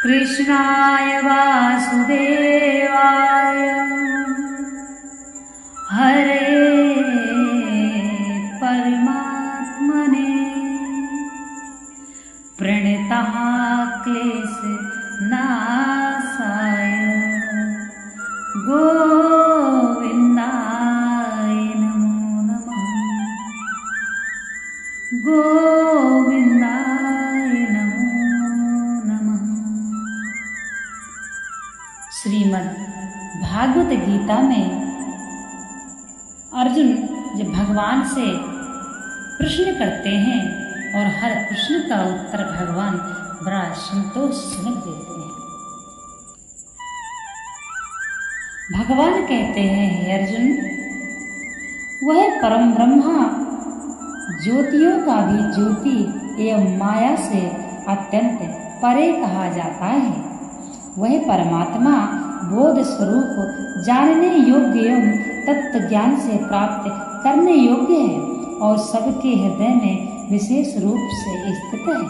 कृष्णाय वासुदेवाय हरे परमात्मने प्रणतः क्लेशनाशाय गोविन्दाय नमो नमः। गोविन्दाय नमो नमः। श्रीमद् भागवत गीता में अर्जुन जब भगवान से प्रश्न करते हैं और हर प्रश्न का उत्तर भगवान बड़ा संतोषजनक देते हैं। भगवान कहते हैं, हे अर्जुन, वह परम ब्रह्मा ज्योतियों का भी ज्योति एवं माया से अत्यंत परे कहा जाता है। वह परमात्मा बोध स्वरूप जानने योग्य एवं तत्व ज्ञान से प्राप्त करने योग्य है और सबके हृदय में विशेष रूप से स्थित है।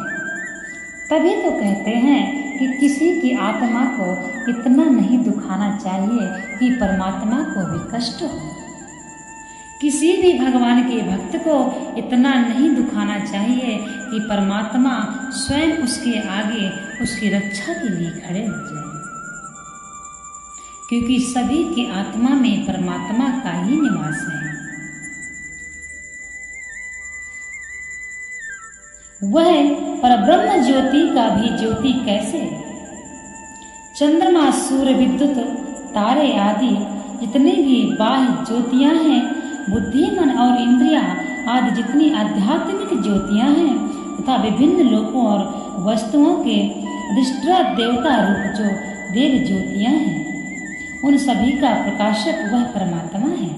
तभी तो कहते हैं कि किसी की आत्मा को इतना नहीं दुखाना चाहिए कि परमात्मा को भी कष्ट हो। किसी भी भगवान के भक्त को इतना नहीं दुखाना चाहिए कि परमात्मा स्वयं उसके आगे उसकी रक्षा के लिए खड़े हो जाए, क्योंकि सभी की आत्मा में परमात्मा का ही निवास है। वह परब्रह्म ज्योति का भी ज्योति कैसे? चंद्रमा, सूर्य, विद्युत, तारे आदि जितनी भी बाह्य ज्योतियां हैं, बुद्धि, मन और इंद्रियां आदि जितनी आध्यात्मिक ज्योतियां हैं तथा विभिन्न लोकों और वस्तुओं के अधिष्ठा देवता रूप जो देव ज्योतियां हैं, उन सभी का प्रकाशक वह परमात्मा है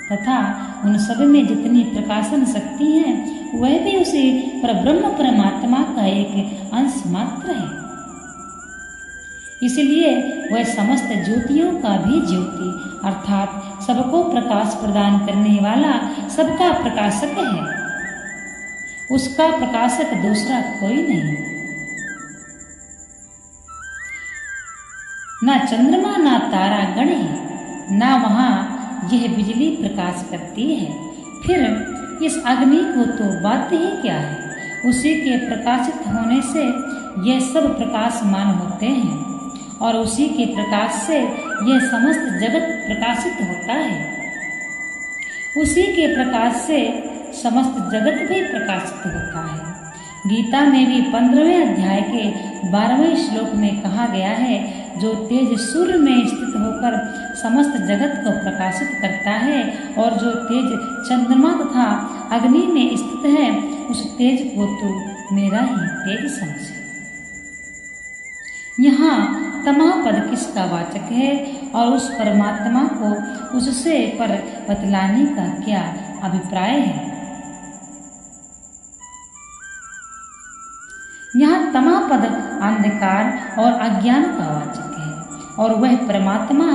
तथा उन सब में जितनी प्रकाशन शक्ति है वह भी उसी परब्रह्म परमात्मा का एक अंश मात्र है। इसलिए वह समस्त ज्योतियों का भी ज्योति अर्थात सबको प्रकाश प्रदान करने वाला सबका प्रकाशक है। उसका प्रकाशक दूसरा कोई नहीं। ना चंद्रमा ना तारा गण है, ना वहाँ यह बिजली प्रकाश करती है। फिर इस अग्नि को तो बात ही क्या है, उसी के प्रकाशित होने से यह सब प्रकाशमान होते हैं और उसी के प्रकाश से यह समस्त जगत प्रकाशित होता है। उसी के प्रकाश से समस्त जगत भी प्रकाशित होता है। गीता में भी 15वें अध्याय के 12वें श्लोक में कहा गया है, जो तेज सूर्य में स्थित होकर समस्त जगत को प्रकाशित करता है और जो तेज चंद्रमा तथा अग्नि में स्थित है, उस तेज को तो मेरा ही तेज समझ। यहाँ तमा पद किसका वाचक है और उस परमात्मा को उससे पर बतलाने का क्या अभिप्राय है? यहाँ तमा पद अंधकार और अज्ञान का वाचक है और वह परमात्मा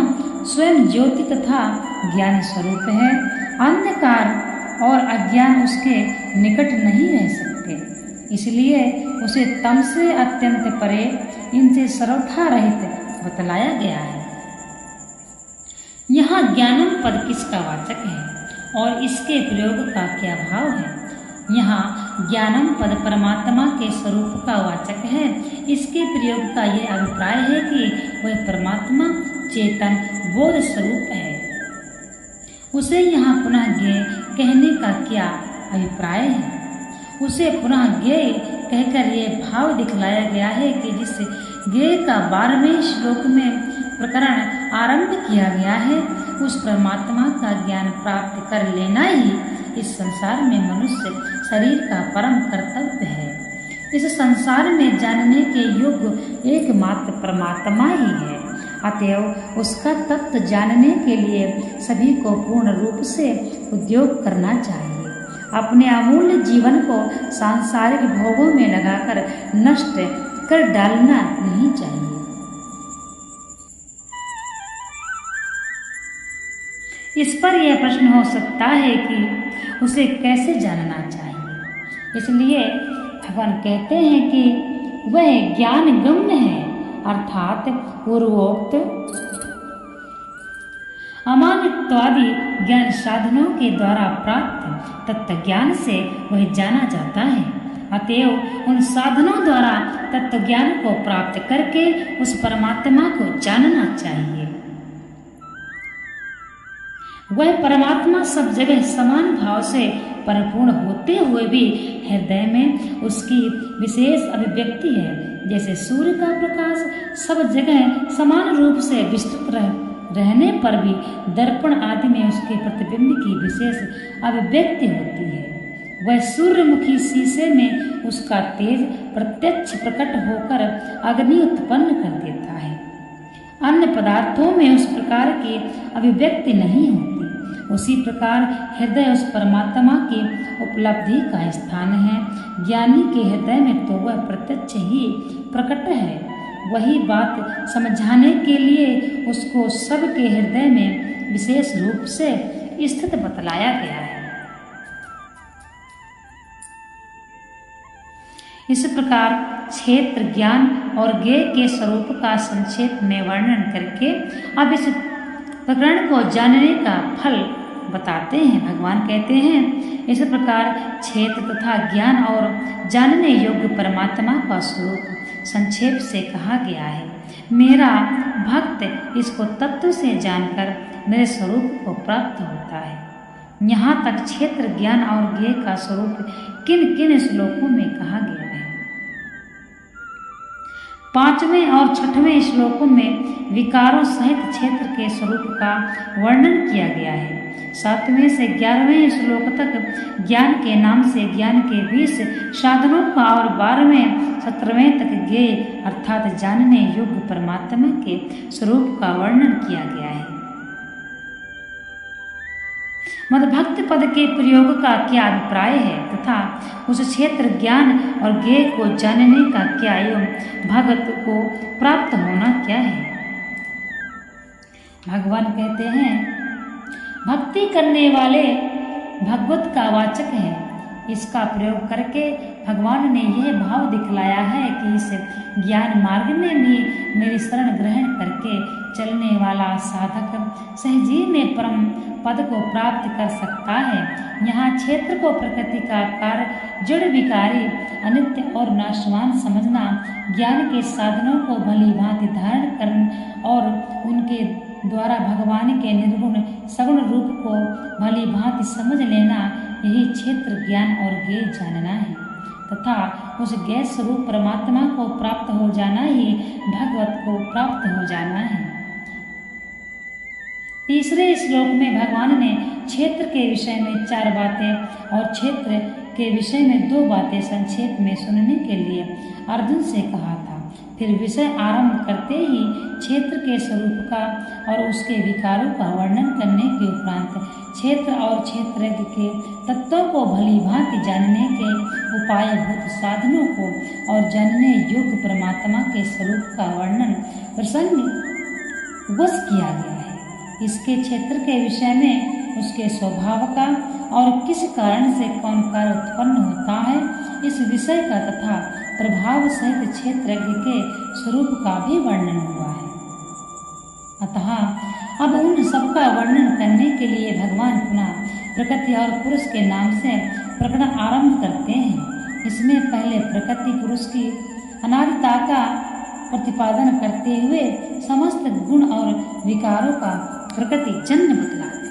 स्वयं ज्योति तथा ज्ञान स्वरूप है। अंधकार और अज्ञान उसके निकट नहीं रह सकते, इसलिए उसे तम से अत्यंत परे, इनसे सर्वथा रहित बतलाया गया है। यहाँ ज्ञानम पद किसका वाचक है और इसके प्रयोग का क्या भाव है? यहाँ ज्ञानम पद परमात्मा के स्वरूप का वाचक है। इसके प्रयोग का यह अभिप्राय है कि वह परमात्मा चेतन बोध स्वरूप है। उसे यहाँ पुनः ज्ञेय कहने का क्या अभिप्राय है? उसे पुनः ज्ञेय कहकर यह भाव दिखलाया गया है कि जिस ज्ञेय का 12वें श्लोक में प्रकरण आरंभ किया गया है, उस परमात्मा का ज्ञान प्राप्त कर लेना ही इस संसार में मनुष्य शरीर का परम कर्तव्य है। इस संसार में जानने के योग्य एकमात्र परमात्मा ही है। अतएव उसका तत्व जानने के लिए सभी को पूर्ण रूप से उद्योग करना चाहिए। अपने अमूल्य जीवन को सांसारिक भोगों में लगाकर नष्ट कर डालना नहीं चाहिए। इस पर यह प्रश्न हो सकता है कि उसे कैसे जानना चाहिए। इसलिए भगवान कहते हैं कि वह ज्ञान गम्य है, अर्थात पूर्वोक्त अमानित्वादि ज्ञान साधनों के द्वारा प्राप्त तत्व ज्ञान से वह जाना जाता है। अतएव उन साधनों द्वारा तत्व ज्ञान को प्राप्त करके उस परमात्मा को जानना चाहिए। वह परमात्मा सब जगह समान भाव से परिपूर्ण होते हुए भी हृदय में उसकी विशेष अभिव्यक्ति है। जैसे सूर्य का प्रकाश सब जगह समान रूप से विस्तृत रहने पर भी दर्पण आदि में उसके प्रतिबिंब की विशेष अभिव्यक्ति होती है। वह सूर्यमुखी शीशे में उसका तेज प्रत्यक्ष प्रकट होकर अग्नि उत्पन्न कर देता है। अन्य पदार्थों में उस प्रकार की अभिव्यक्ति नहीं होती। उसी प्रकार हृदय उस परमात्मा की उपलब्धि का स्थान है। ज्ञानी के हृदय में तो वह प्रत्यक्ष ही प्रकट है। वही बात समझाने के लिए उसको सबके हृदय में विशेष रूप से स्थित बतलाया गया है। इस प्रकार क्षेत्र ज्ञान और ज्ञेय के स्वरूप का संक्षेप में वर्णन करके अब इस प्रकरण को जानने का फल बताते हैं। भगवान कहते हैं, इस प्रकार क्षेत्र तथा ज्ञान और जानने योग्य परमात्मा का स्वरूप संक्षेप से कहा गया है। मेरा भक्त इसको तत्व से जानकर मेरे स्वरूप को प्राप्त होता है। यहाँ तक क्षेत्र ज्ञान और ज्ञेय का स्वरूप किन किन श्लोकों में कहा गया है। 5वें और 6वें श्लोकों में विकारों सहित क्षेत्र के स्वरूप का वर्णन किया गया है। 7वें से 11वें श्लोक तक ज्ञान के नाम से ज्ञान के 20 साधनों का और 12वें 17वें तक ज्ञेय अर्थात जानने योग्य परमात्मा के स्वरूप का वर्णन किया गया है। मद्भक्त पद के प्रयोग का क्या अभिप्राय है तथा उस क्षेत्र ज्ञान और ज्ञेय को जानने का क्या एवं भगत को प्राप्त होना क्या है। भगवान कहते हैं, भक्ति करने वाले भगवत का वाचक है। इसका प्रयोग करके भगवान ने यह भाव दिखलाया है कि इस ज्ञान मार्ग में भी मेरी शरण ग्रहण करके चलने वाला साधक सहजी में परम पद को प्राप्त कर सकता है। यहाँ क्षेत्र को प्रकृति का कार्य जड़ विकारी अनित्य और नाशवान समझना, ज्ञान के साधनों को भली भांति धारण करना और उनके द्वारा भगवान के निर्गुण सगुण रूप को भली भांति समझ लेना, यही क्षेत्र ज्ञान और ज्ञेय जानना है तथा उस ज्ञेय स्वरूप परमात्मा को प्राप्त हो जाना ही भगवत को प्राप्त हो जाना है। तीसरे श्लोक में भगवान ने क्षेत्र के विषय में 4 बातें और क्षेत्र के विषय में 2 बातें संक्षेप में सुनने के लिए अर्जुन से कहा था। फिर विषय आरंभ करते ही क्षेत्र के स्वरूप का और उसके विकारों का वर्णन करने के उपरांत क्षेत्र और क्षेत्रज्ञ के तत्वों को भली भांति जानने के उपायभूत साधनों को और जानने योग्य परमात्मा के स्वरूप का वर्णन प्रसंग वश किया गया है। इसके क्षेत्र के विषय में उसके स्वभाव का और किस कारण से कौन कार्य उत्पन्न होता है, इस विषय का तथा प्रभाव सहित क्षेत्रज्ञ के स्वरूप का भी वर्णन हुआ है। अतः अब उन सबका वर्णन करने के लिए भगवान पुनः प्रकृति और पुरुष के नाम से प्रकरण आरंभ करते हैं। इसमें पहले प्रकृति पुरुष की अनादिता का प्रतिपादन करते हुए समस्त गुण और विकारों का प्रकृति जन्म बतलाते हैं।